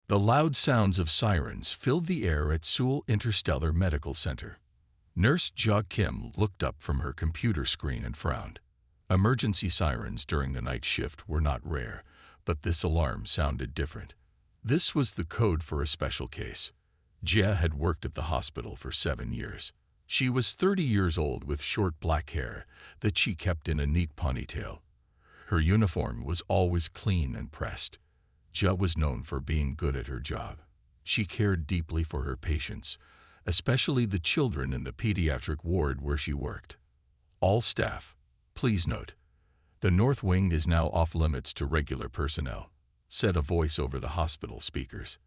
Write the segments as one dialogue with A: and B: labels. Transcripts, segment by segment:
A: The loud sounds of sirens filled the air at Seoul Interstellar Medical Center. Nurse Ja Kim looked up from her computer screen and frowned. Emergency sirens during the night shift were not rare, but this alarm sounded different. This was the code for a special case. Jia had worked at the hospital for 7 years. She was 30 years old with short black hair that she kept in a neat ponytail. Her uniform was always clean and pressed. Jia was known for being good at her job. She cared deeply for her patients, especially the children in the pediatric ward where she worked. All staff, please note, the North Wing is now off limits to regular personnel, said a voice over the hospital speakers.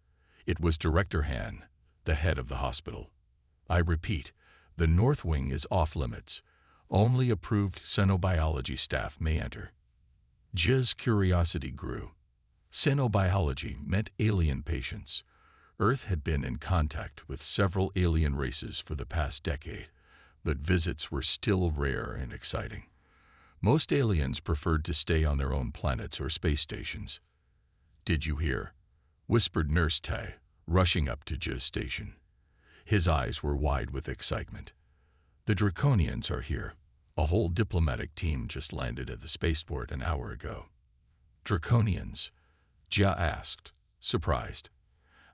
A: It was Director Han, the head of the hospital. I repeat, the North Wing is off limits. Only approved xenobiology staff may enter. Jia's curiosity grew. Xenobiology meant alien patients. Earth had been in contact with several alien races for the past decade, but visits were still rare and exciting. Most aliens preferred to stay on their own planets or space stations. Did you hear? Whispered Nurse Tai, rushing up to Jia's station. His eyes were wide with excitement. The Draconians are here. A whole diplomatic team just landed at the spaceport an hour ago. Draconians? Jia asked, surprised.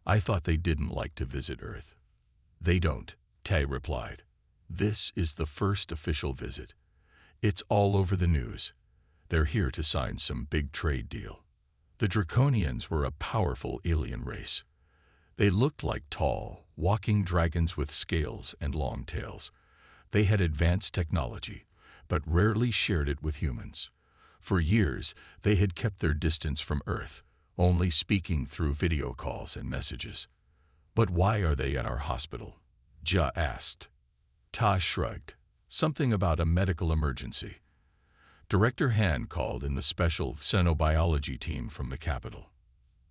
A: I thought they didn't like to visit Earth. They don't, Tai replied. This is the first official visit. It's all over the news. They're here to sign some big trade deal. The Draconians were a powerful alien race. They looked like tall, walking dragons with scales and long tails. They had advanced technology, but rarely shared it with humans. For years, they had kept their distance from Earth, only speaking through video calls and messages. But why are they at our hospital? Jia asked. Ta shrugged. Something about a medical emergency. Director Han called in the special xenobiology team from the capital.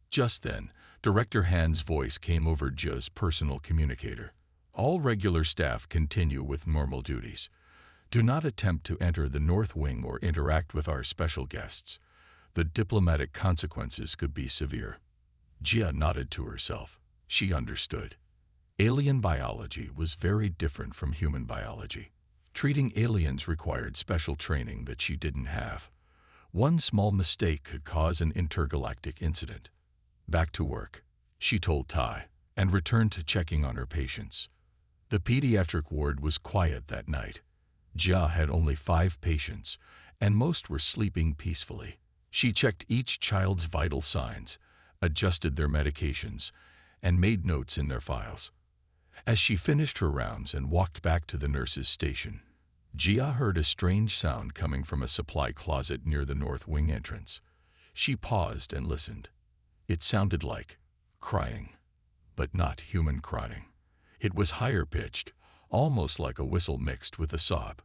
A: Just then, Director Han's voice came over Jia's personal communicator. All regular staff continue with normal duties. Do not attempt to enter the North Wing or interact with our special guests. The diplomatic consequences could be severe. Jia nodded to herself. She understood. Alien biology was very different from human biology. Treating aliens required special training that she didn't have. One small mistake could cause an intergalactic incident. Back to work, she told Tai, and returned to checking on her patients. The pediatric ward was quiet that night. Jia had only 5 patients, and most were sleeping peacefully. She checked each child's vital signs, adjusted their medications, and made notes in their files. As she finished her rounds and walked back to the nurse's station, Jia heard a strange sound coming from a supply closet near the North Wing entrance. She paused and listened. It sounded like crying, but not human crying. It was higher-pitched, almost like a whistle mixed with a sob.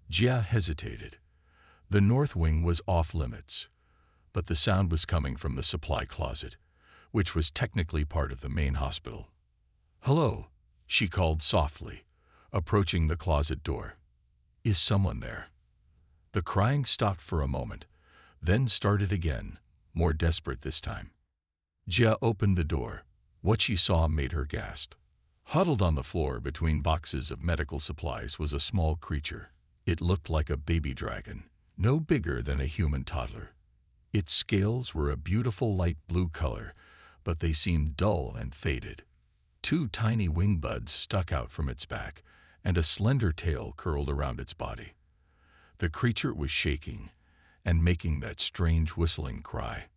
A: Jia hesitated. The North Wing was off limits, but the sound was coming from the supply closet, which was technically part of the main hospital. "Hello," she called softly, approaching the closet door. "Is someone there?" The crying stopped for a moment, then started again, more desperate this time. Jia opened the door. What she saw made her gasp. Huddled on the floor between boxes of medical supplies was a small creature. It looked like a baby dragon, no bigger than a human toddler. Its scales were a beautiful light blue color, but they seemed dull and faded. 2 tiny wing buds stuck out from its back, and a slender tail curled around its body. The creature was shaking and making that strange whistling cry.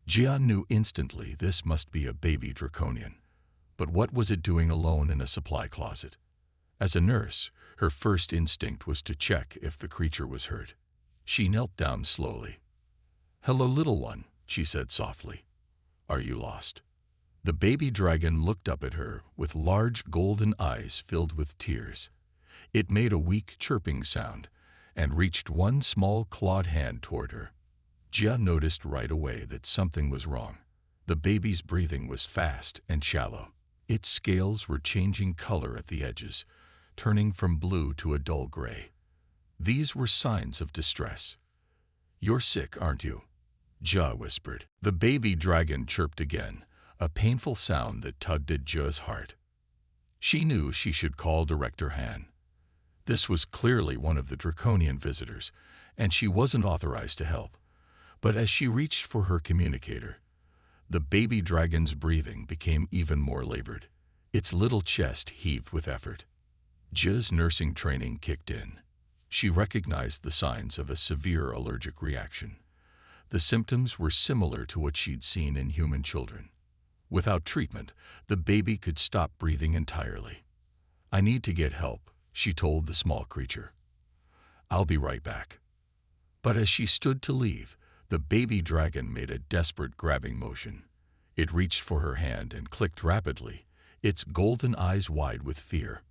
A: Jia knew instantly this must be a baby draconian. But what was it doing alone in a supply closet? As a nurse, her first instinct was to check if the creature was hurt. She knelt down slowly. "Hello, little one," she said softly. "Are you lost?" The baby dragon looked up at her with large golden eyes filled with tears. It made a weak chirping sound and reached one small clawed hand toward her. Jia noticed right away that something was wrong. The baby's breathing was fast and shallow. Its scales were changing color at the edges, turning from blue to a dull gray. These were signs of distress. "You're sick, aren't you?" Jia whispered. The baby dragon chirped again, a painful sound that tugged at Jia's heart. She knew she should call Director Han. This was clearly one of the draconian visitors, and she wasn't authorized to help. But as she reached for her communicator, the baby dragon's breathing became even more labored. Its little chest heaved with effort. Jia's nursing training kicked in. She recognized the signs of a severe allergic reaction. The symptoms were similar to what she'd seen in human children. Without treatment, the baby could stop breathing entirely. "I need to get help," she told the small creature. "I'll be right back." But as she stood to leave, the baby dragon made a desperate grabbing motion. It reached for her hand and clicked rapidly, its golden eyes wide with fear.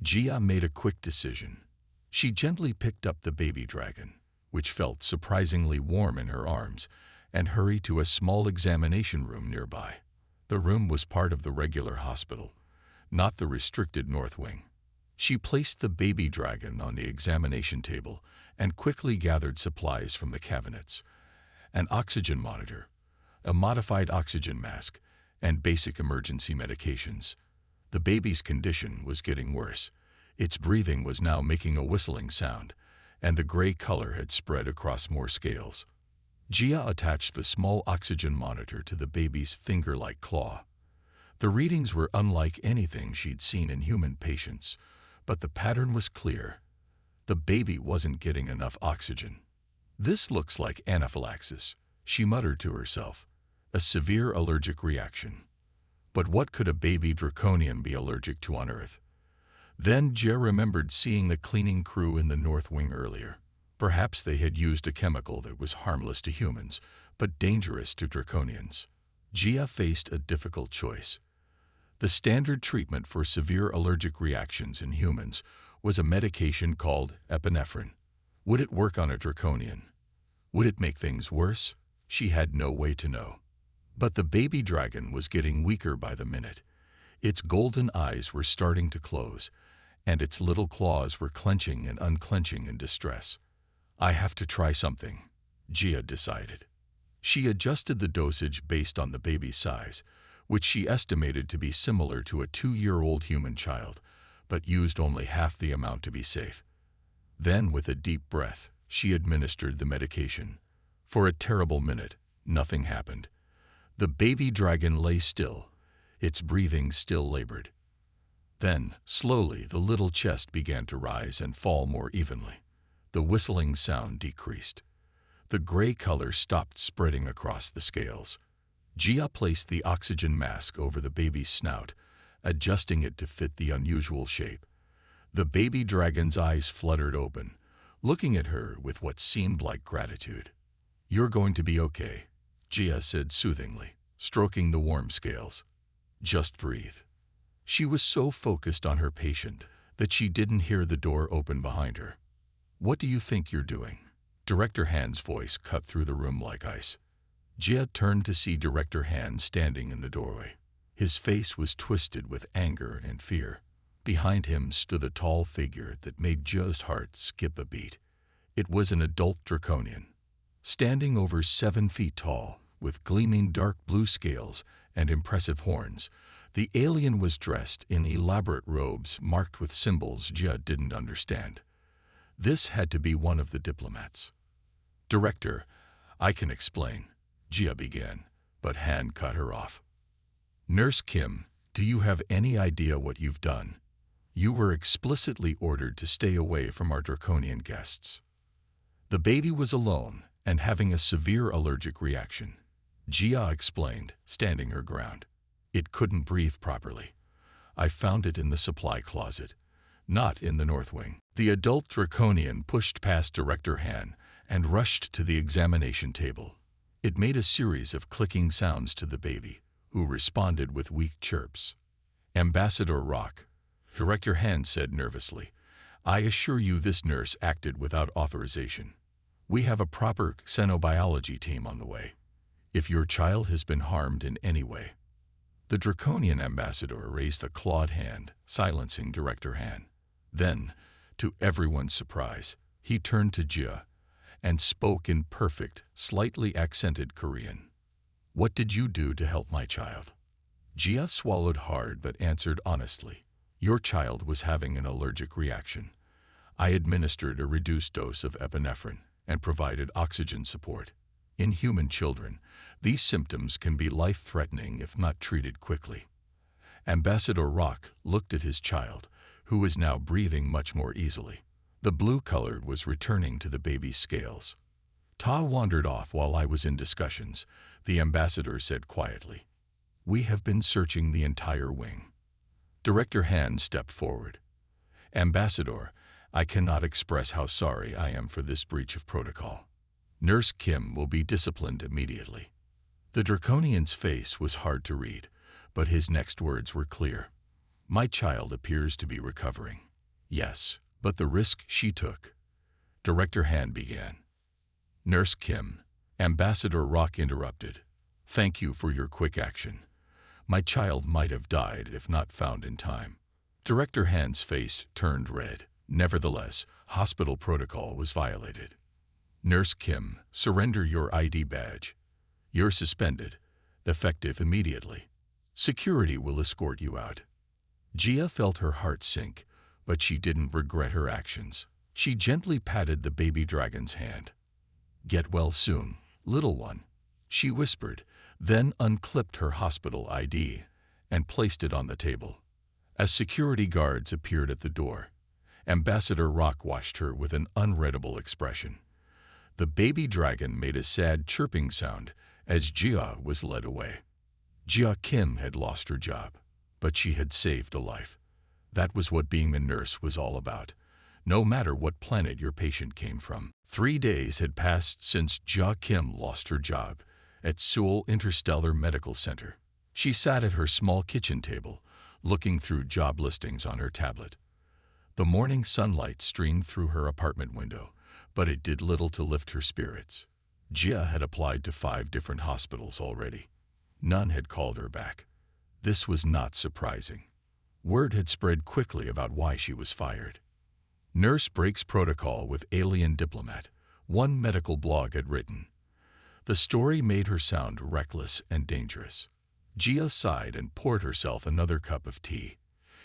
A: Jia made a quick decision. She gently picked up the baby dragon, which felt surprisingly warm in her arms, and hurried to a small examination room nearby. The room was part of the regular hospital, not the restricted North Wing. She placed the baby dragon on the examination table and quickly gathered supplies from the cabinets: an oxygen monitor, a modified oxygen mask, and basic emergency medications. The baby's condition was getting worse. Its breathing was now making a whistling sound, and the gray color had spread across more scales. Jia attached the small oxygen monitor to the baby's finger-like claw. The readings were unlike anything she'd seen in human patients, but the pattern was clear. The baby wasn't getting enough oxygen. "This looks like anaphylaxis," she muttered to herself, "a severe allergic reaction. But what could a baby draconian be allergic to on Earth?" Then Jia remembered seeing the cleaning crew in the North Wing earlier. Perhaps they had used a chemical that was harmless to humans, but dangerous to draconians. Jia faced a difficult choice. The standard treatment for severe allergic reactions in humans was a medication called epinephrine. Would it work on a draconian? Would it make things worse? She had no way to know. But the baby dragon was getting weaker by the minute. Its golden eyes were starting to close, and its little claws were clenching and unclenching in distress. "I have to try something," Jia decided. She adjusted the dosage based on the baby's size, which she estimated to be similar to a 2-year-old human child, but used only half the amount to be safe. Then, with a deep breath, she administered the medication. For a terrible minute, nothing happened. The baby dragon lay still, its breathing still labored. Then, slowly, the little chest began to rise and fall more evenly. The whistling sound decreased. The gray color stopped spreading across the scales. Jia placed the oxygen mask over the baby's snout, adjusting it to fit the unusual shape. The baby dragon's eyes fluttered open, looking at her with what seemed like gratitude. "You're going to be okay," Jia said soothingly, stroking the warm scales. "Just breathe." She was so focused on her patient that she didn't hear the door open behind her. "What do you think you're doing?" Director Han's voice cut through the room like ice. Jia turned to see Director Han standing in the doorway. His face was twisted with anger and fear. Behind him stood a tall figure that made Jia's heart skip a beat. It was an adult draconian, standing over 7 feet tall, with gleaming dark blue scales and impressive horns. The alien was dressed in elaborate robes marked with symbols Jia didn't understand. This had to be one of the diplomats. "Director, I can explain," Jia began, but Han cut her off. "Nurse Kim, do you have any idea what you've done? You were explicitly ordered to stay away from our draconian guests." The baby was alone and having a severe allergic reaction. Jia explained, standing her ground. "It couldn't breathe properly. I found it in the supply closet, not in the North Wing." The adult draconian pushed past Director Han and rushed to the examination table. It made a series of clicking sounds to the baby, who responded with weak chirps. "Ambassador Rock," Director Han said nervously, "I assure you this nurse acted without authorization. We have a proper xenobiology team on the way. If your child has been harmed in any way." The draconian ambassador raised a clawed hand, silencing Director Han. Then, to everyone's surprise, he turned to Jia and spoke in perfect, slightly accented Korean. "What did you do to help my child?" Gia swallowed hard but answered honestly. Your child was having an allergic reaction. I administered a reduced dose of epinephrine and provided oxygen support. In human children, these symptoms can be life-threatening if not treated quickly. Ambassador Rock looked at his child, who was now breathing much more easily. The blue color was returning to the baby's scales. Ta wandered off while I was in discussions, the ambassador said quietly. We have been searching the entire wing. Director Han stepped forward. Ambassador, I cannot express how sorry I am for this breach of protocol. Nurse Kim will be disciplined immediately. The Draconian's face was hard to read, but his next words were clear. My child appears to be recovering. Yes, but the risk she took. Director Han began. Nurse Kim, Ambassador Rock interrupted. Thank you for your quick action. My child might have died if not found in time. Director Han's face turned red. Nevertheless, hospital protocol was violated. Nurse Kim, surrender your ID badge. You're suspended, effective immediately. Security will escort you out. Gia felt her heart sink, but she didn't regret her actions. She gently patted the baby dragon's hand. Get well soon, little one, she whispered, then unclipped her hospital ID and placed it on the table. As security guards appeared at the door, Ambassador Rock watched her with an unreadable expression. The baby dragon made a sad chirping sound as Gia was led away. Gia Kim had lost her job, but she had saved a life. That was what being a nurse was all about, no matter what planet your patient came from. 3 days had passed since Gia Kim lost her job at Seoul Interstellar Medical Center. She sat at her small kitchen table, looking through job listings on her tablet. The morning sunlight streamed through her apartment window, but it did little to lift her spirits. Gia had applied to 5 different hospitals already. None had called her back. This was not surprising. Word had spread quickly about why she was fired. Nurse breaks protocol with alien diplomat, one medical blog had written. The story made her sound reckless and dangerous. Gia sighed and poured herself another cup of tea.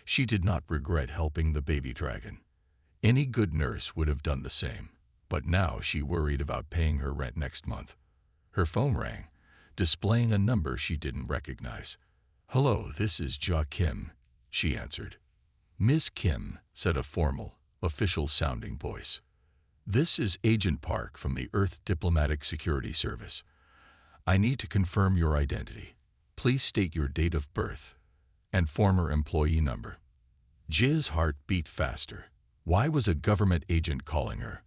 A: She did not regret helping the baby dragon. Any good nurse would have done the same, but now she worried about paying her rent next month. Her phone rang, displaying a number she didn't recognize. Hello, this is Gia Kim, she answered. Ms. Kim, said a formal, official-sounding voice. This is Agent Park from the Earth Diplomatic Security Service. I need to confirm your identity. Please state your date of birth and former employee number. Gia's heart beat faster. Why was a government agent calling her?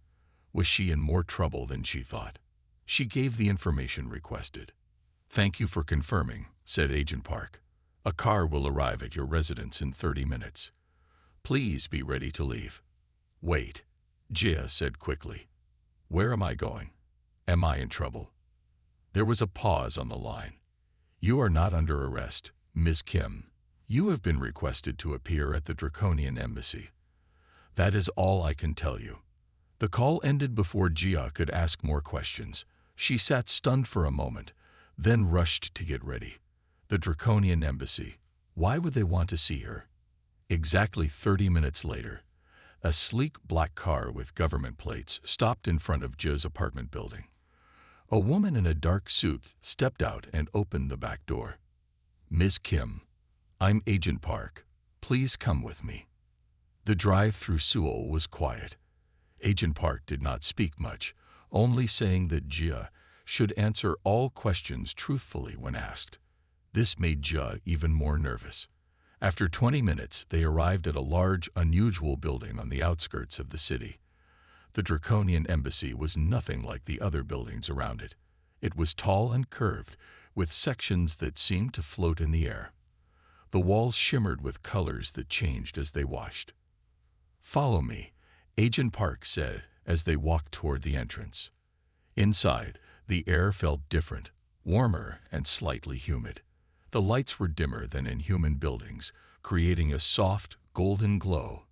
A: Was she in more trouble than she thought? She gave the information requested. Thank you for confirming, said Agent Park. A car will arrive at your residence in 30 minutes. Please be ready to leave. Wait, Gia said quickly. Where am I going? Am I in trouble? There was a pause on the line. You are not under arrest, Ms. Kim. You have been requested to appear at the Draconian Embassy. That is all I can tell you. The call ended before Gia could ask more questions. She sat stunned for a moment, then rushed to get ready. The Draconian Embassy. Why would they want to see her? Exactly 30 minutes later, a sleek black car with government plates stopped in front of Gia's apartment building. A woman in a dark suit stepped out and opened the back door. Ms. Kim, I'm Agent Park. Please come with me. The drive through Seoul was quiet. Agent Park did not speak much, only saying that Gia should answer all questions truthfully when asked. This made Gia even more nervous. After 20 minutes, they arrived at a large, unusual building on the outskirts of the city. The Draconian Embassy was nothing like the other buildings around it. It was tall and curved, with sections that seemed to float in the air. The walls shimmered with colors that changed as they washed. Follow me, Agent Park said as they walked toward the entrance. Inside, the air felt different, warmer and slightly humid. The lights were dimmer than in human buildings, creating a soft, golden glow.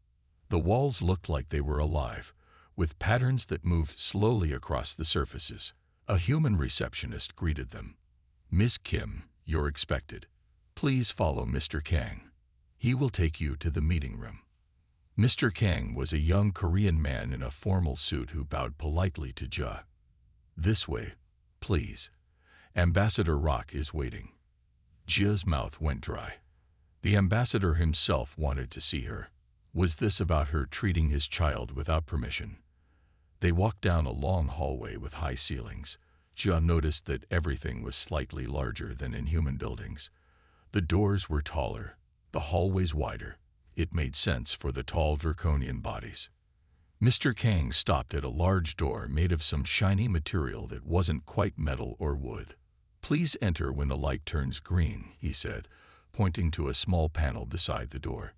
A: The walls looked like they were alive, with patterns that moved slowly across the surfaces. A human receptionist greeted them. Miss Kim, you're expected. Please follow Mr. Kang. He will take you to the meeting room. Mr. Kang was a young Korean man in a formal suit who bowed politely to Jia. This way, please. Ambassador Rock is waiting. Jia's mouth went dry. The ambassador himself wanted to see her. Was this about her treating his child without permission? They walked down a long hallway with high ceilings. Jia noticed that everything was slightly larger than in human buildings. The doors were taller, the hallways wider. It made sense for the tall draconian bodies. Mr. Kang stopped at a large door made of some shiny material that wasn't quite metal or wood. Please enter when the light turns green, he said, pointing to a small panel beside the door.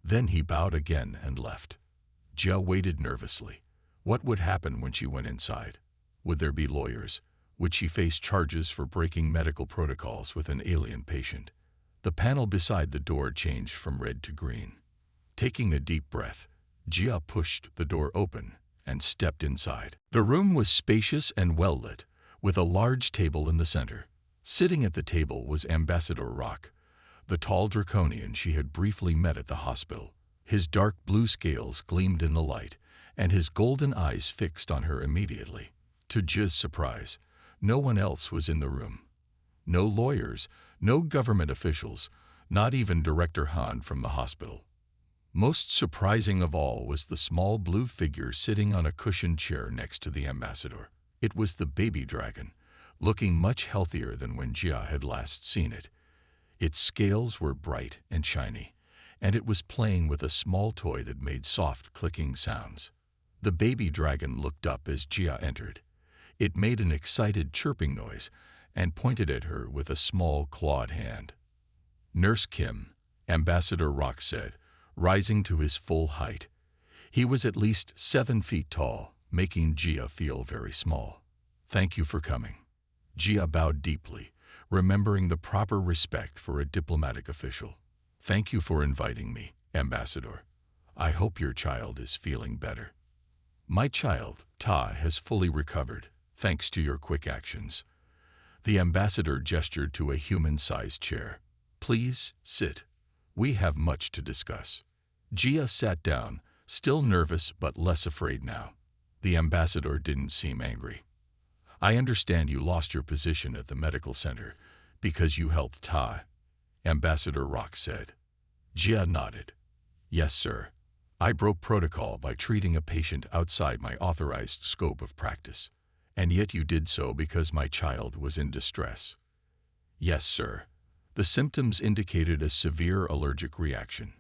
A: Then he bowed again and left. Jia waited nervously. What would happen when she went inside? Would there be lawyers? Would she face charges for breaking medical protocols with an alien patient? The panel beside the door changed from red to green. Taking a deep breath, Jia pushed the door open and stepped inside. The room was spacious and well-lit, with a large table in the center. Sitting at the table was Ambassador Rock, the tall draconian she had briefly met at the hospital. His dark blue scales gleamed in the light, and his golden eyes fixed on her immediately. To Jia's surprise, no one else was in the room. No lawyers, no government officials, not even Director Han from the hospital. Most surprising of all was the small blue figure sitting on a cushioned chair next to the ambassador. It was the baby dragon, looking much healthier than when Jia had last seen it. Its scales were bright and shiny, and it was playing with a small toy that made soft clicking sounds. The baby dragon looked up as Jia entered. It made an excited chirping noise and pointed at her with a small clawed hand. Nurse Kim, Ambassador Rock said, rising to his full height. He was at least 7 feet tall, making Jia feel very small. Thank you for coming. Jia bowed deeply, remembering the proper respect for a diplomatic official. Thank you for inviting me, Ambassador. I hope your child is feeling better. My child, Ta, has fully recovered, thanks to your quick actions. The ambassador gestured to a human-sized chair. Please, sit. We have much to discuss. Jia sat down, still nervous but less afraid now. The ambassador didn't seem angry. I understand you lost your position at the medical center because you helped Ta, Ambassador Rock said. Jia nodded. Yes, sir. I broke protocol by treating a patient outside my authorized scope of practice. And yet you did so because my child was in distress. Yes, sir. The symptoms indicated a severe allergic reaction.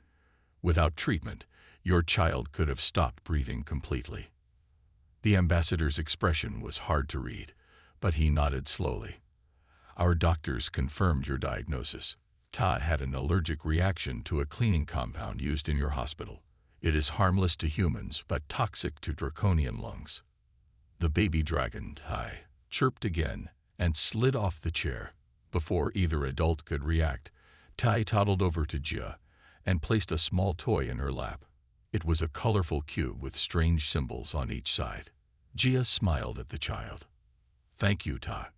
A: Without treatment, your child could have stopped breathing completely. The ambassador's expression was hard to read, but he nodded slowly. Our doctors confirmed your diagnosis. Ta had an allergic reaction to a cleaning compound used in your hospital. It is harmless to humans, but toxic to draconian lungs. The baby dragon, Tai, chirped again and slid off the chair. Before either adult could react, Tai toddled over to Jia and placed a small toy in her lap. It was a colorful cube with strange symbols on each side. Jia smiled at the child. Thank you, Ta.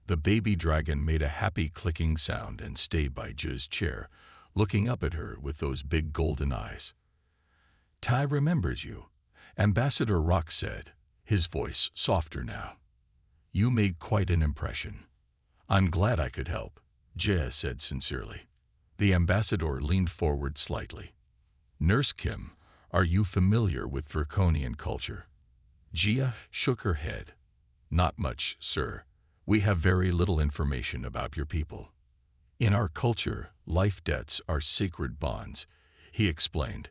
A: The baby dragon made a happy clicking sound and stayed by Jia's chair, looking up at her with those big golden eyes. Tai remembers you, Ambassador Rock said, his voice softer now. You made quite an impression. I'm glad I could help, Jia said sincerely. The ambassador leaned forward slightly. Nurse Kim, are you familiar with draconian culture? Jia shook her head. Not much, sir. We have very little information about your people. In our culture, life debts are sacred bonds, he explained.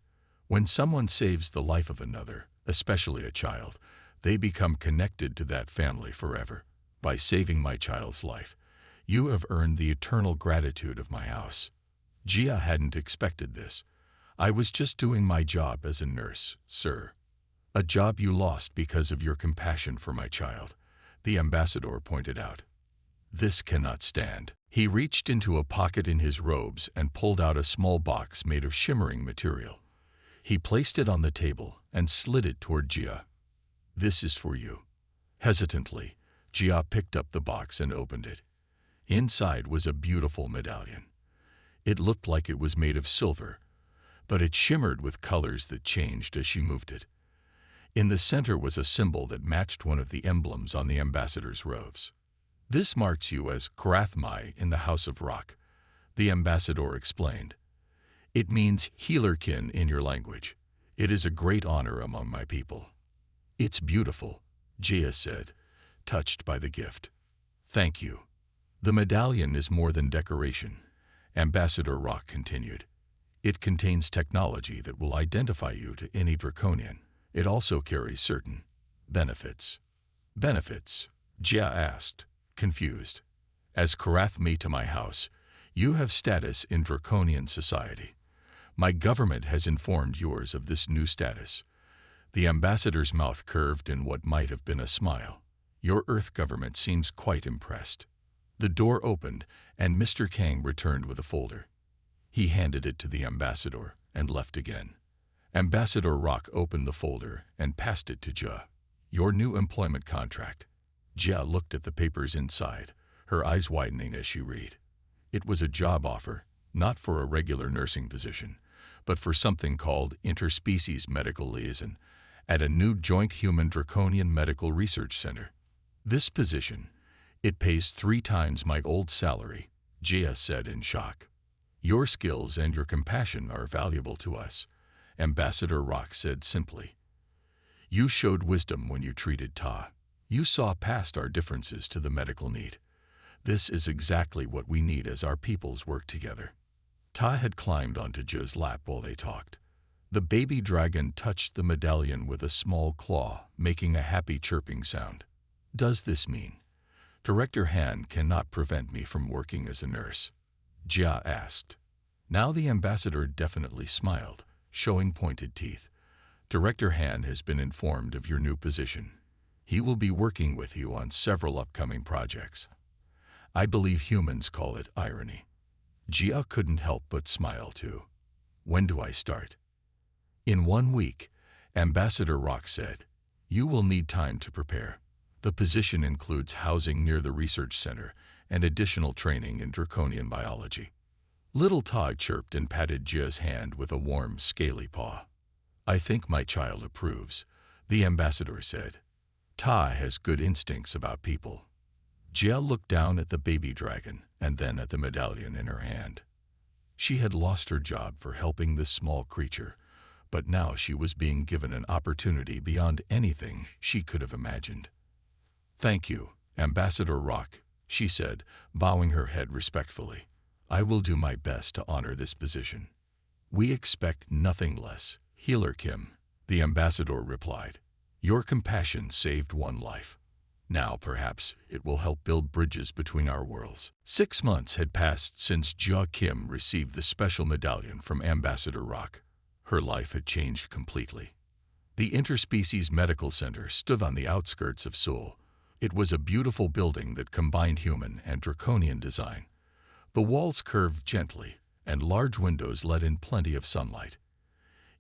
A: When someone saves the life of another, especially a child, they become connected to that family forever. By saving my child's life, you have earned the eternal gratitude of my house. Jia hadn't expected this. I was just doing my job as a nurse, sir. A job you lost because of your compassion for my child, the ambassador pointed out. This cannot stand. He reached into a pocket in his robes and pulled out a small box made of shimmering material. He placed it on the table and slid it toward Jia. This is for you. Hesitantly, Jia picked up the box and opened it. Inside was a beautiful medallion. It looked like it was made of silver, but it shimmered with colors that changed as she moved it. In the center was a symbol that matched one of the emblems on the ambassador's robes. "This marks you as Karathmai in the House of Rock," the ambassador explained. "It means healerkin in your language. It is a great honor among my people." "It's beautiful," Jia said, touched by the gift. "Thank you." "The medallion is more than decoration," Ambassador Rock continued. "It contains technology that will identify you to any Draconian. It also carries certain benefits." "Benefits?" Jia asked, confused. "As Karathmi to my house, you have status in Draconian society. My government has informed yours of this new status." The ambassador's mouth curved in what might have been a smile. "Your Earth government seems quite impressed." The door opened, and Mr. Kang returned with a folder. He handed it to the ambassador and left again. Ambassador Rock opened the folder and passed it to Jia. "Your new employment contract." Jia looked at the papers inside, her eyes widening as she read. It was a job offer, not for a regular nursing position, but for something called Interspecies Medical Liaison at a new joint human Draconian medical research center. "This position, it pays 3 times my old salary," Jia said in shock. "Your skills and your compassion are valuable to us," Ambassador Rock said simply. "You showed wisdom when you treated Ta. You saw past our differences to the medical need. This is exactly what we need as our peoples work together." Ta had climbed onto Jia's lap while they talked. The baby dragon touched the medallion with a small claw, making a happy chirping sound. "Does this mean Director Han cannot prevent me from working as a nurse?" Jia asked. Now the ambassador definitely smiled, showing pointed teeth. "Director Han has been informed of your new position. He will be working with you on several upcoming projects. I believe humans call it irony." Jia couldn't help but smile too. "When do I start?" "In 1 week," Ambassador Rock said. "You will need time to prepare. The position includes housing near the research center and additional training in Draconian biology." Little Ta chirped and patted Jia's hand with a warm, scaly paw. "I think my child approves," the ambassador said. "Ta has good instincts about people." Jia looked down at the baby dragon and then at the medallion in her hand. She had lost her job for helping this small creature, but now she was being given an opportunity beyond anything she could have imagined. "Thank you, Ambassador Rock," she said, bowing her head respectfully. "I will do my best to honor this position." "We expect nothing less, Healer Kim," the ambassador replied. "Your compassion saved one life. Now perhaps it will help build bridges between our worlds." 6 months had passed since Jia Kim received the special medallion from Ambassador Rock. Her life had changed completely. The Interspecies Medical Center stood on the outskirts of Seoul. It was a beautiful building that combined human and Draconian design. The walls curved gently, and large windows let in plenty of sunlight.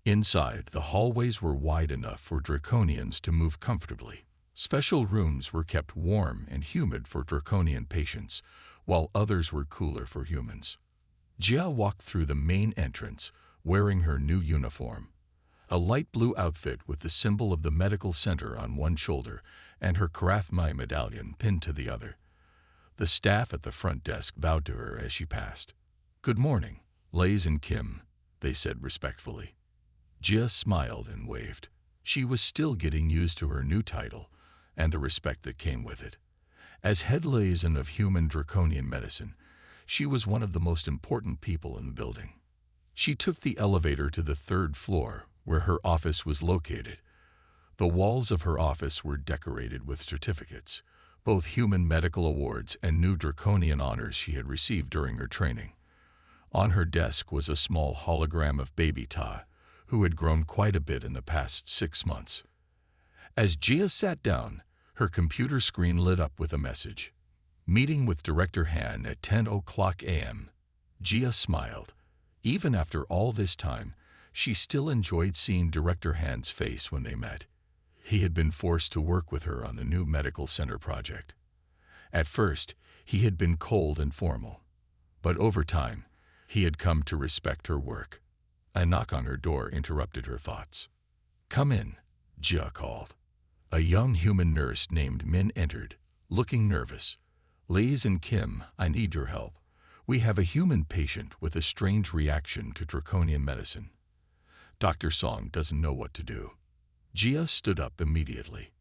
A: Inside, the hallways were wide enough for Draconians to move comfortably. Special rooms were kept warm and humid for Draconian patients, while others were cooler for humans. Jia walked through the main entrance, wearing her new uniform. A light blue outfit with the symbol of the medical center on one shoulder and her Karathmai medallion pinned to the other. The staff at the front desk bowed to her as she passed. "Good morning, Lays and Kim," they said respectfully. Jia smiled and waved. She was still getting used to her new title and the respect that came with it. As head liaison of human Draconian medicine, she was one of the most important people in the building. She took the elevator to the 3rd floor, where her office was located. The walls of her office were decorated with certificates, both human medical awards and new Draconian honors she had received during her training. On her desk was a small hologram of baby Ta, who had grown quite a bit in the past 6 months. As Jia sat down, her computer screen lit up with a message. "Meeting with Director Han at 10:00 a.m. Jia smiled. Even after all this time, she still enjoyed seeing Director Han's face when they met. He had been forced to work with her on the new medical center project. At first, he had been cold and formal. But over time, He had come to respect her work. A knock on her door interrupted her thoughts. "Come in," Jia called. A young human nurse named Min entered, looking nervous. "Liz and Kim, I need your help. We have a human patient with a strange reaction to draconian medicine. Dr. Song doesn't know what to do." Jia stood up immediately.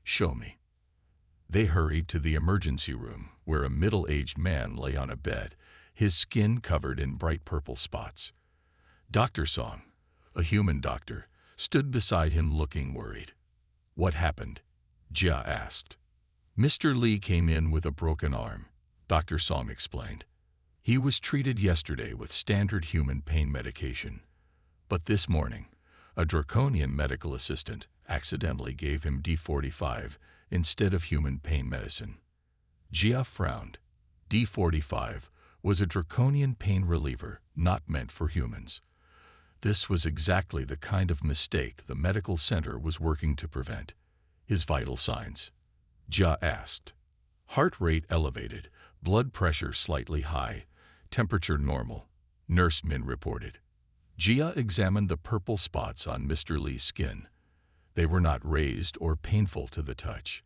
A: "Show me." They hurried to the emergency room, where a middle-aged man lay on a bed, his skin covered in bright purple spots. Dr. Song, a human doctor, stood beside him looking worried. "What happened?" Jia asked. "Mr. Lee came in with a broken arm," Dr. Song explained. "He was treated yesterday with standard human pain medication. But this morning, a draconian medical assistant accidentally gave him D45 instead of human pain medicine." Jia frowned. D45 was a draconian pain reliever not meant for humans. This was exactly the kind of mistake the medical center was working to prevent. "His vital signs?" Jia asked. "Heart rate elevated, blood pressure slightly high, temperature normal," Nurse Min reported. Jia examined the purple spots on Mr. Lee's skin. They were not raised or painful to the touch.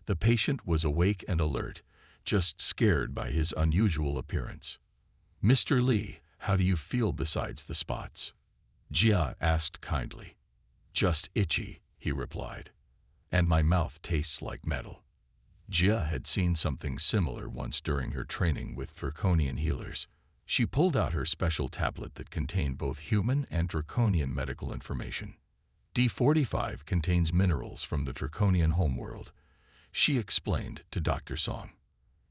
A: The patient was awake and alert, just scared by his unusual appearance. "Mr. Lee, how do you feel besides the spots?" Jia asked kindly. "Just itchy," he replied. "And my mouth tastes like metal." Jia had seen something similar once during her training with draconian healers. She pulled out her special tablet that contained both human and draconian medical information. D45 contains minerals from the draconian homeworld, she explained to Dr. Song.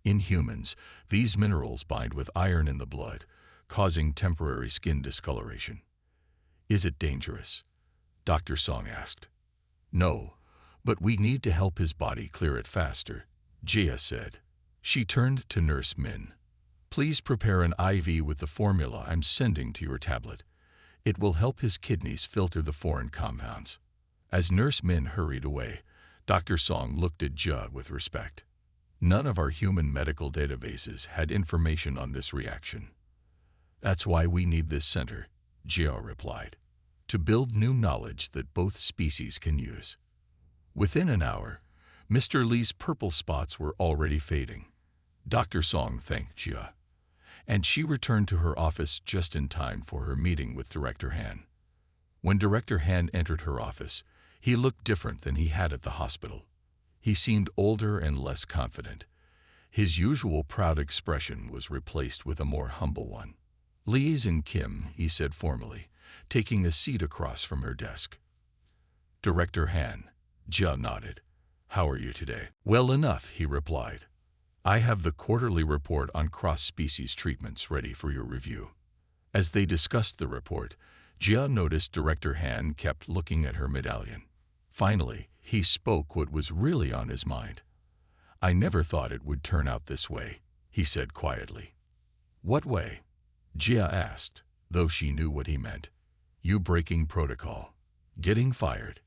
A: In humans, these minerals bind with iron in the blood, causing temporary skin discoloration. "Is it dangerous?" Dr. Song asked. "No, but we need to help his body clear it faster," Jia said. She turned to Nurse Min. "Please prepare an IV with the formula I'm sending to your tablet. It will help his kidneys filter the foreign compounds." As Nurse Min hurried away, Dr. Song looked at Jia with respect. "None of our human medical databases had information on this reaction." "That's why we need this center," Jia replied, "to build new knowledge that both species can use." Within an hour, Mr. Lee's purple spots were already fading. Dr. Song thanked Jia, and she returned to her office just in time for her meeting with Director Han. When Director Han entered her office, he looked different than he had at the hospital. He seemed older and less confident. His usual proud expression was replaced with a more humble one. "Liz and Kim," he said formally, taking a seat across from her desk. "Director Han," Jia nodded. "How are you today?" "Well enough," he replied. "I have the quarterly report on cross-species treatments ready for your review." As they discussed the report, Jia noticed Director Han kept looking at her medallion. Finally, he spoke what was really on his mind. "I never thought it would turn out this way," he said quietly. "What way?" Jia asked, though she knew what he meant. "You breaking protocol, getting fired,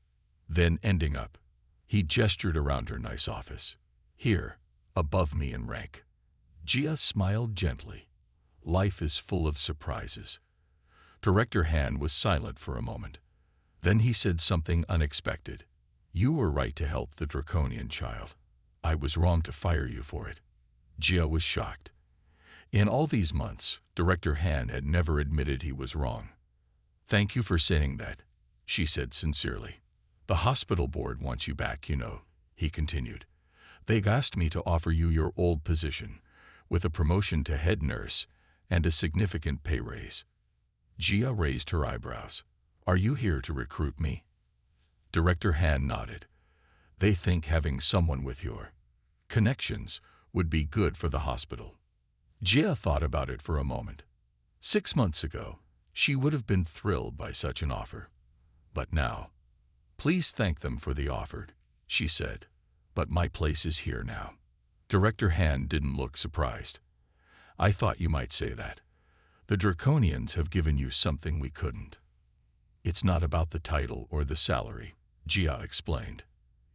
A: then ending up." He gestured around her nice office. "Here, above me in rank." Jia smiled gently. Life is full of surprises. Director Han was silent for a moment. Then he said something unexpected. "You were right to help the draconian child. I was wrong to fire you for it." Jia was shocked. In all these months, Director Han had never admitted he was wrong. "Thank you for saying that," she said sincerely. "The hospital board wants you back, you know," he continued. "They asked me to offer you your old position, with a promotion to head nurse and a significant pay raise." Jia raised her eyebrows. "Are you here to recruit me?" Director Han nodded. "They think having someone with your connections would be good for the hospital." Jia thought about it for a moment. 6 months ago, she would have been thrilled by such an offer. But now, "Please thank them for the offer," she said. "But my place is here now." Director Han didn't look surprised. "I thought you might say that. The Draconians have given you something we couldn't." "It's not about the title or the salary," Jia explained.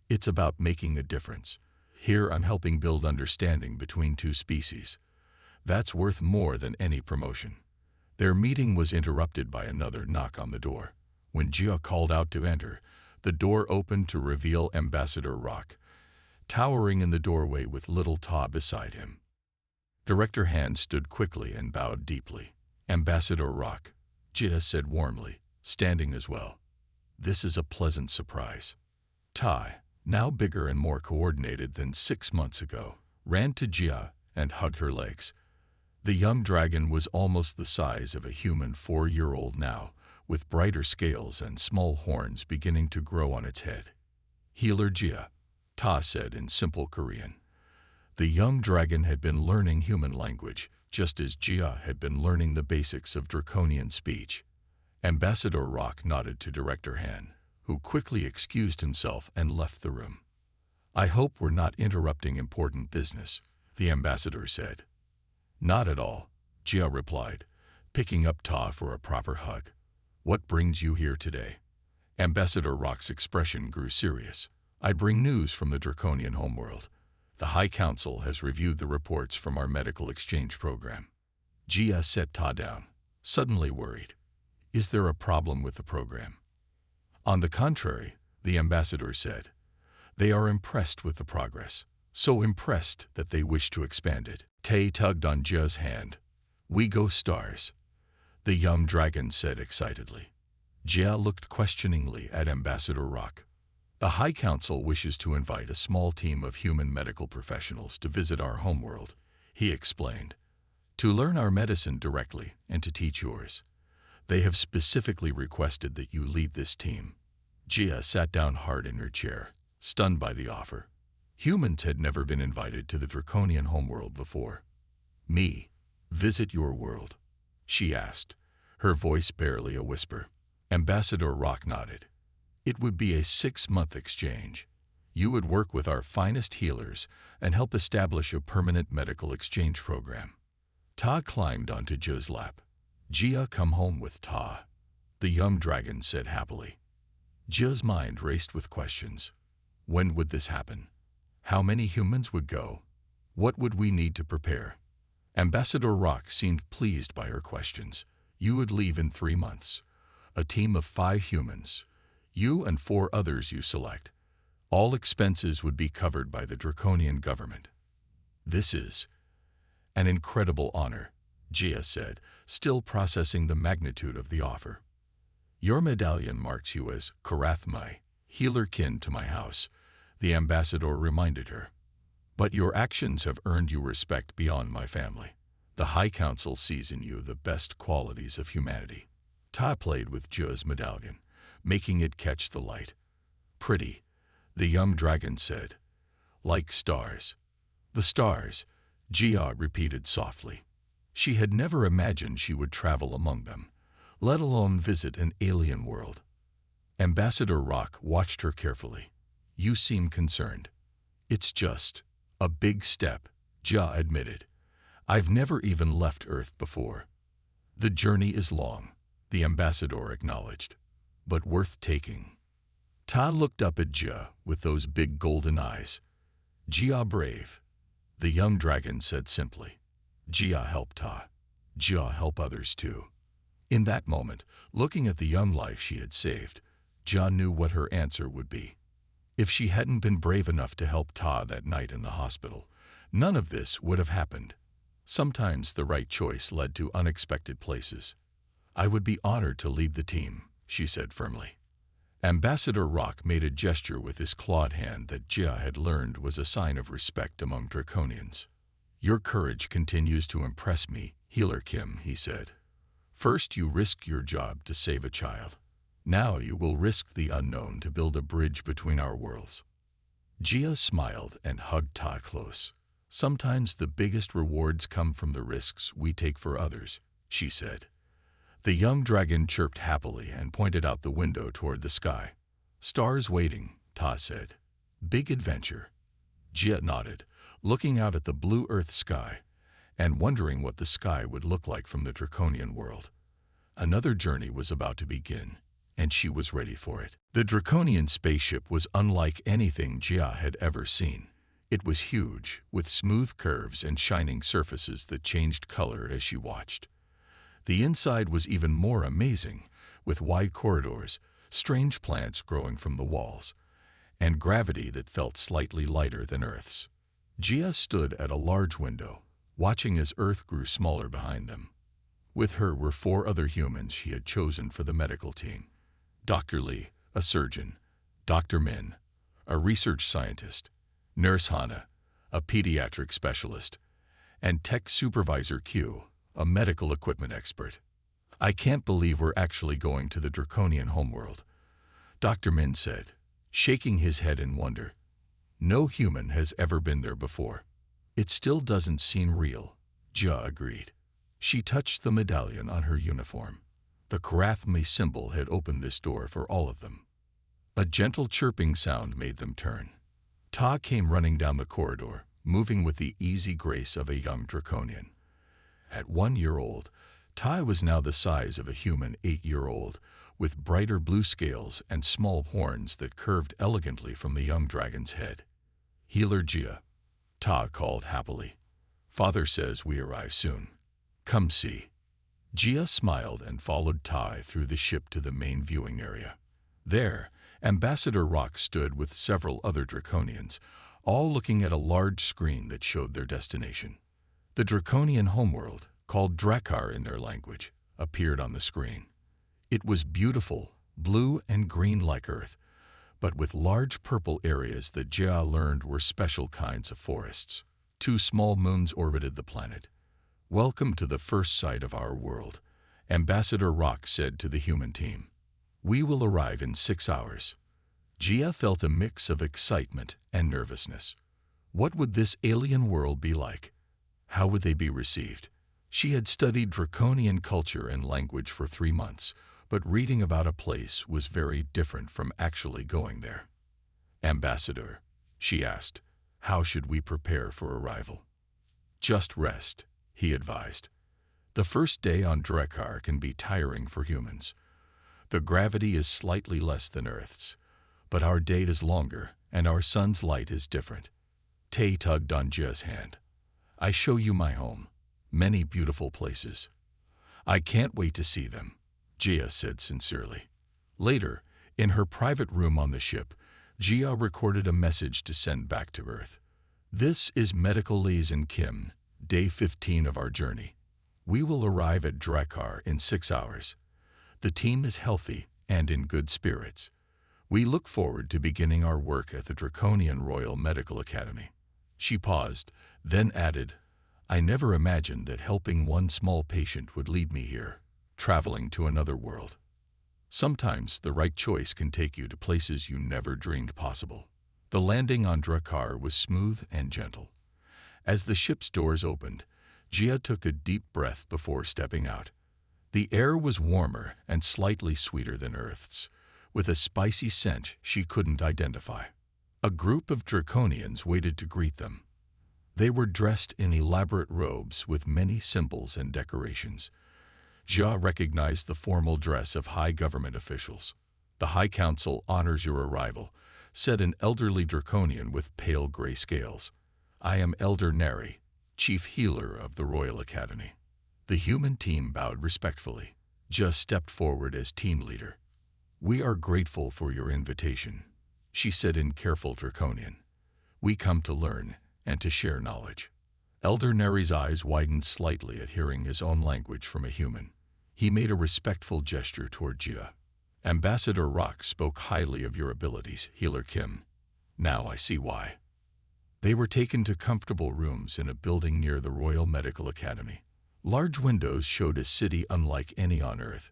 A: "It's about making a difference. Here I'm helping build understanding between two species. That's worth more than any promotion." Their meeting was interrupted by another knock on the door. When Jia called out to enter, the door opened to reveal Ambassador Rock, towering in the doorway with little Ta beside him. Director Han stood quickly and bowed deeply. "Ambassador Rock," Jia said warmly, standing as well. "This is a pleasant surprise." Ta, now bigger and more coordinated than 6 months ago, ran to Jia and hugged her legs. The young dragon was almost the size of a human 4-year-old now, with brighter scales and small horns beginning to grow on its head. "Healer Jia," Ta said in simple Korean. The young dragon had been learning human language, just as Jia had been learning the basics of draconian speech. Ambassador Rock nodded to Director Han, who quickly excused himself and left the room. "I hope we're not interrupting important business," the ambassador said. "Not at all," Jia replied, picking up Ta for a proper hug. "What brings you here today?" Ambassador Rock's expression grew serious. "I bring news from the draconian homeworld. The High Council has reviewed the reports from our medical exchange program." Jia set Ta down, suddenly worried. "Is there a problem with the program?" "On the contrary," the ambassador said. "They are impressed with the progress, so impressed that they wish to expand it." Tay tugged on Jia's hand. "We go stars," the young dragon said excitedly. Jia looked questioningly at Ambassador Rock. "The High Council wishes to invite a small team of human medical professionals to visit our homeworld," he explained, "to learn our medicine directly and to teach yours. They have specifically requested that you lead this team." Jia sat down hard in her chair, stunned by the offer. Humans had never been invited to the draconian homeworld before. "Me, visit your world?" she asked, her voice barely a whisper. Ambassador Rock nodded. "It would be a 6-month exchange. You would work with our finest healers and help establish a permanent medical exchange program." Ta climbed onto Jia's lap. "Jia, come home with Ta," the young dragon said happily. Jia's mind raced with questions. When would this happen? How many humans would go? What would we need to prepare? Ambassador Rock seemed pleased by her questions. "You would leave in 3 months. A team of 5 humans. You and 4 others you select. All expenses would be covered by the draconian government." "This is an incredible honor," Jia said, still processing the magnitude of the offer. "Your medallion marks you as Karathmai, healer kin to my house," the ambassador reminded her. "But your actions have earned you respect beyond my family. The High Council sees in you the best qualities of humanity." Ta played with Jia's medallion, making it catch the light. "Pretty," the young dragon said. "Like stars." "The stars," Jia repeated softly. She had never imagined she would travel among them, let alone visit an alien world. Ambassador Rock watched her carefully. "You seem concerned." "It's just a big step," Jia admitted. "I've never even left Earth before." "The journey is long," the ambassador acknowledged, "but worth taking." Ta looked up at Jia with those big golden eyes. "Jia brave," the young dragon said simply. "Jia help Ta. Jia help others too." In that moment, looking at the young life she had saved, Jia knew what her answer would be. If she hadn't been brave enough to help Ta that night in the hospital, none of this would have happened. Sometimes the right choice led to unexpected places. "I would be honored to lead the team," she said firmly. Ambassador Rock made a gesture with his clawed hand that Jia had learned was a sign of respect among draconians. "Your courage continues to impress me, Healer Kim," he said. "First you risked your job to save a child. Now you will risk the unknown to build a bridge between our worlds." Jia smiled and hugged Ta close. "Sometimes the biggest rewards come from the risks we take for others," she said. The young dragon chirped happily and pointed out the window toward the sky. "Stars waiting," Ta said. "Big adventure." Jia nodded, looking out at the blue Earth sky and wondering what the sky would look like from the draconian world. Another journey was about to begin, and she was ready for it. The draconian spaceship was unlike anything Jia had ever seen. It was huge, with smooth curves and shining surfaces that changed color as she watched. The inside was even more amazing, with wide corridors, strange plants growing from the walls, and gravity that felt slightly lighter than Earth's. Gia stood at a large window, watching as Earth grew smaller behind them. With her were 4 other humans she had chosen for the medical team. Dr. Lee, a surgeon, Dr. Min, a research scientist, Nurse Hana, a pediatric specialist, and Tech Supervisor Q, a medical equipment expert. "I can't believe we're actually going to the draconian homeworld," Dr. Min said, shaking his head in wonder. "No human has ever been there before." "It still doesn't seem real," Jia agreed. She touched the medallion on her uniform. The Karathme symbol had opened this door for all of them. A gentle chirping sound made them turn. Ta came running down the corridor, moving with the easy grace of a young draconian. At 1 year old, Ta was now the size of a human 8-year-old, with brighter blue scales and small horns that curved elegantly from the young dragon's head. "Healer Jia," Ta called happily. "Father says we arrive soon. Come see." Jia smiled and followed Tai through the ship to the main viewing area. There, Ambassador Rock stood with several other draconians, all looking at a large screen that showed their destination. The draconian homeworld, called Drakkar in their language, appeared on the screen. It was beautiful, blue and green like Earth, but with large purple areas that Jia learned were special kinds of forests. 2 small moons orbited the planet. "Welcome to the first sight of our world," Ambassador Rock said to the human team. "We will arrive in 6 hours." Jia felt a mix of excitement and nervousness. What would this alien world be like? How would they be received? She had studied draconian culture and language for 3 months, but reading about a place was very different from actually going there. "Ambassador," she asked, "how should we prepare for arrival?" "Just rest," he advised. "The first day on Drakkar can be tiring for humans. The gravity is slightly less than Earth's, but our day is longer and our sun's light is different." Tay tugged on Jia's hand. "I show you my home. Many beautiful places. I can't wait to see them," Jia said sincerely. Later, in her private room on the ship, Jia recorded a message to send back to Earth. "This is Medical Liaison Kim, day 15 of our journey. We will arrive at Drakkar in 6 hours. The team is healthy and in good spirits. We look forward to beginning our work at the Draconian Royal Medical Academy." She paused, then added, "I never imagined that helping one small patient would lead me here, traveling to another world. Sometimes the right choice can take you to places you never dreamed possible." The landing on Drakkar was smooth and gentle. As the ship's doors opened, Jia took a deep breath before stepping out. The air was warmer and slightly sweeter than Earth's, with a spicy scent she couldn't identify. A group of draconians waited to greet them. They were dressed in elaborate robes with many symbols and decorations. Jia recognized the formal dress of high government officials. "The High Council honors your arrival," said an elderly draconian with pale gray scales. "I am Elder Neri, Chief Healer of the Royal Academy." The human team bowed respectfully. Jia stepped forward as team leader. "We are grateful for your invitation," she said in careful draconian. "We come to learn and to share knowledge." Elder Neri's eyes widened slightly at hearing his own language from a human. He made a respectful gesture toward Jia. "Ambassador Rock spoke highly of your abilities, Healer Kim. Now I see why." They were taken to comfortable rooms in a building near the Royal Medical Academy. Large windows showed a city unlike any on Earth.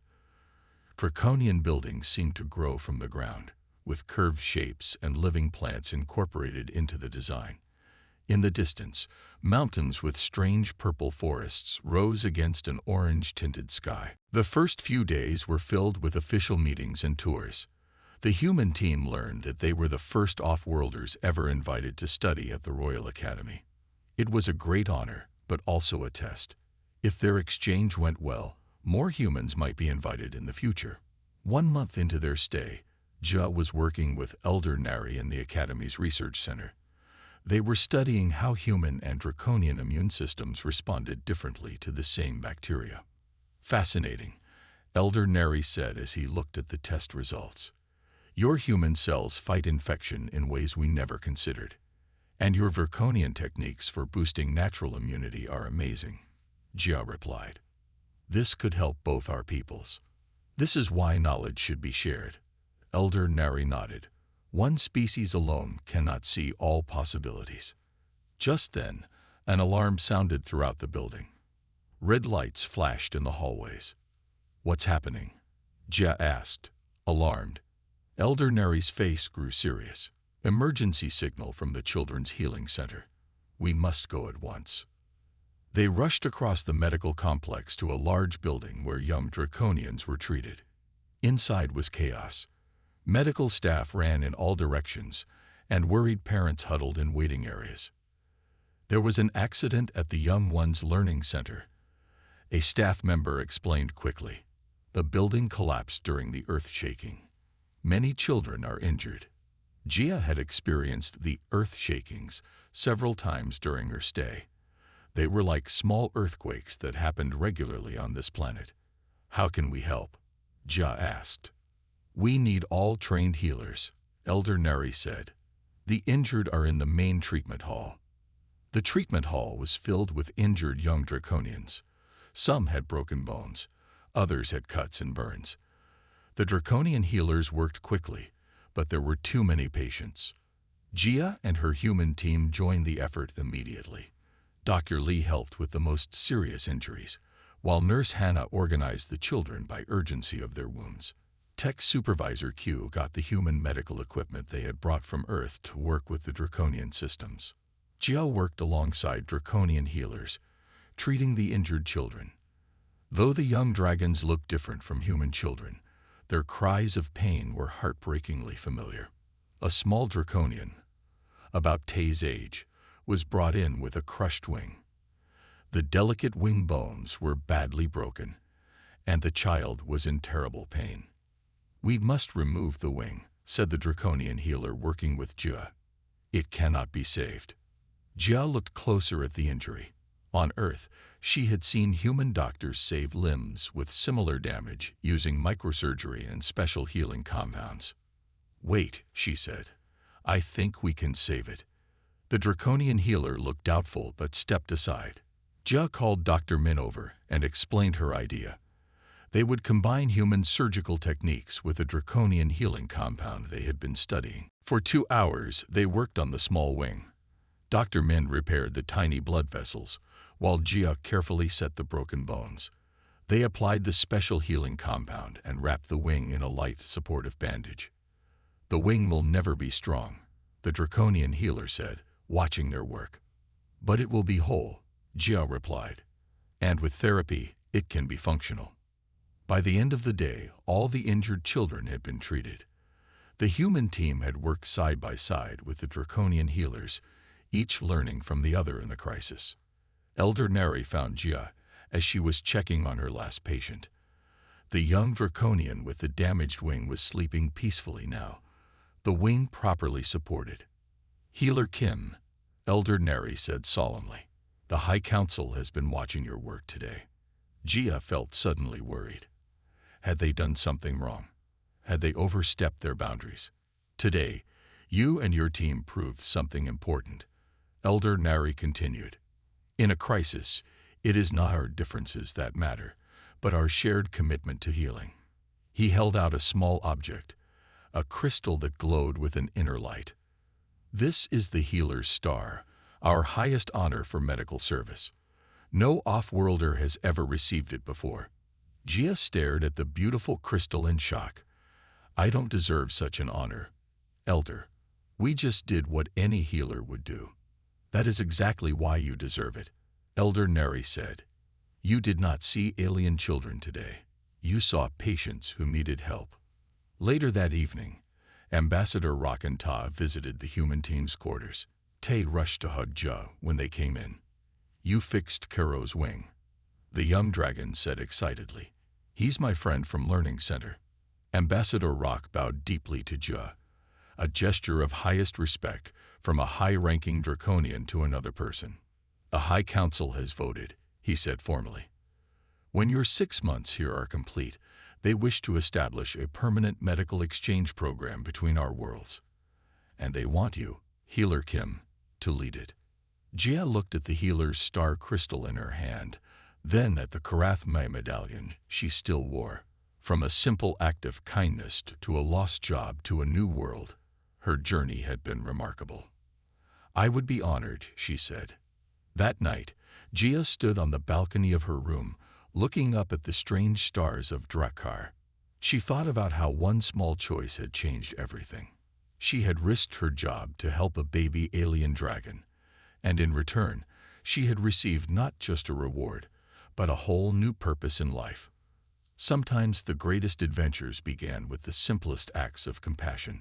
A: Draconian buildings seemed to grow from the ground, with curved shapes and living plants incorporated into the design. In the distance, mountains with strange purple forests rose against an orange-tinted sky. The first few days were filled with official meetings and tours. The human team learned that they were the first off-worlders ever invited to study at the Royal Academy. It was a great honor, but also a test. If their exchange went well, more humans might be invited in the future. 1 month into their stay, Jia was working with Elder Neri in the Academy's research center. They were studying how human and draconian immune systems responded differently to the same bacteria. Fascinating, Elder Neri said as he looked at the test results. Your human cells fight infection in ways we never considered. And your draconian techniques for boosting natural immunity are amazing, Jia replied. This could help both our peoples. This is why knowledge should be shared. Elder Neri nodded. One species alone cannot see all possibilities. Just then, an alarm sounded throughout the building. Red lights flashed in the hallways. What's happening? Jia asked, alarmed. Elder Neri's face grew serious. Emergency signal from the Children's Healing Center. We must go at once. They rushed across the medical complex to a large building where young draconians were treated. Inside was chaos. Medical staff ran in all directions, and worried parents huddled in waiting areas. There was an accident at the Young Ones Learning Center. A staff member explained quickly. The building collapsed during the earth-shaking. Many children are injured. Jia had experienced the earth-shakings several times during her stay. They were like small earthquakes that happened regularly on this planet. How can we help? Jia asked. We need all trained healers, Elder Neri said. The injured are in the main treatment hall. The treatment hall was filled with injured young draconians. Some had broken bones, others had cuts and burns. The draconian healers worked quickly, but there were too many patients. Jia and her human team joined the effort immediately. Dr. Lee helped with the most serious injuries, while Nurse Hannah organized the children by urgency of their wounds. Tech Supervisor Q got the human medical equipment they had brought from Earth to work with the draconian systems. Jia worked alongside draconian healers, treating the injured children. Though the young dragons looked different from human children, their cries of pain were heartbreakingly familiar. A small draconian, about Tay's age, was brought in with a crushed wing. The delicate wing bones were badly broken, and the child was in terrible pain. We must remove the wing, said the draconian healer working with Jia. It cannot be saved. Jia looked closer at the injury. On Earth, she had seen human doctors save limbs with similar damage using microsurgery and special healing compounds. Wait, she said. I think we can save it. The draconian healer looked doubtful but stepped aside. Jia called Dr. Min over and explained her idea. They would combine human surgical techniques with a draconian healing compound they had been studying. For 2 hours, they worked on the small wing. Dr. Min repaired the tiny blood vessels, while Jia carefully set the broken bones. They applied the special healing compound and wrapped the wing in a light, supportive bandage. The wing will never be strong, the draconian healer said, watching their work. But it will be whole, Jia replied. And with therapy, it can be functional. By the end of the day, all the injured children had been treated. The human team had worked side by side with the draconian healers, each learning from the other in the crisis. Elder Neri found Jia as she was checking on her last patient. The young draconian with the damaged wing was sleeping peacefully now, the wing properly supported. Healer Kim, Elder Neri said solemnly, the High Council has been watching your work today. Jia felt suddenly worried. Had they done something wrong? Had they overstepped their boundaries? Today, you and your team proved something important, Elder Neri continued. In a crisis, it is not our differences that matter, but our shared commitment to healing. He held out a small object, a crystal that glowed with an inner light. This is the Healer's Star, our highest honor for medical service. No off-worlder has ever received it before. Jia stared at the beautiful crystal in shock. I don't deserve such an honor, Elder. We just did what any healer would do. That is exactly why you deserve it, Elder Neri said. You did not see alien children today. You saw patients who needed help. Later that evening, Ambassador Rock and Ta visited the human team's quarters. Tay rushed to hug Jia when they came in. You fixed Karo's wing, the young dragon said excitedly. He's my friend from Learning Center. Ambassador Rock bowed deeply to Jia, a gesture of highest respect from a high-ranking draconian to another person. A High Council has voted, he said formally. When your 6 months here are complete, they wish to establish a permanent medical exchange program between our worlds. And they want you, Healer Kim, to lead it. Jia looked at the healer's star crystal in her hand, then at the Karath Mai medallion she still wore. From a simple act of kindness to a lost job to a new world, her journey had been remarkable. I would be honored, she said. That night, Jia stood on the balcony of her room, looking up at the strange stars of Drakkar. She thought about how one small choice had changed everything. She had risked her job to help a baby alien dragon, and in return, she had received not just a reward, but a whole new purpose in life. Sometimes the greatest adventures began with the simplest acts of compassion.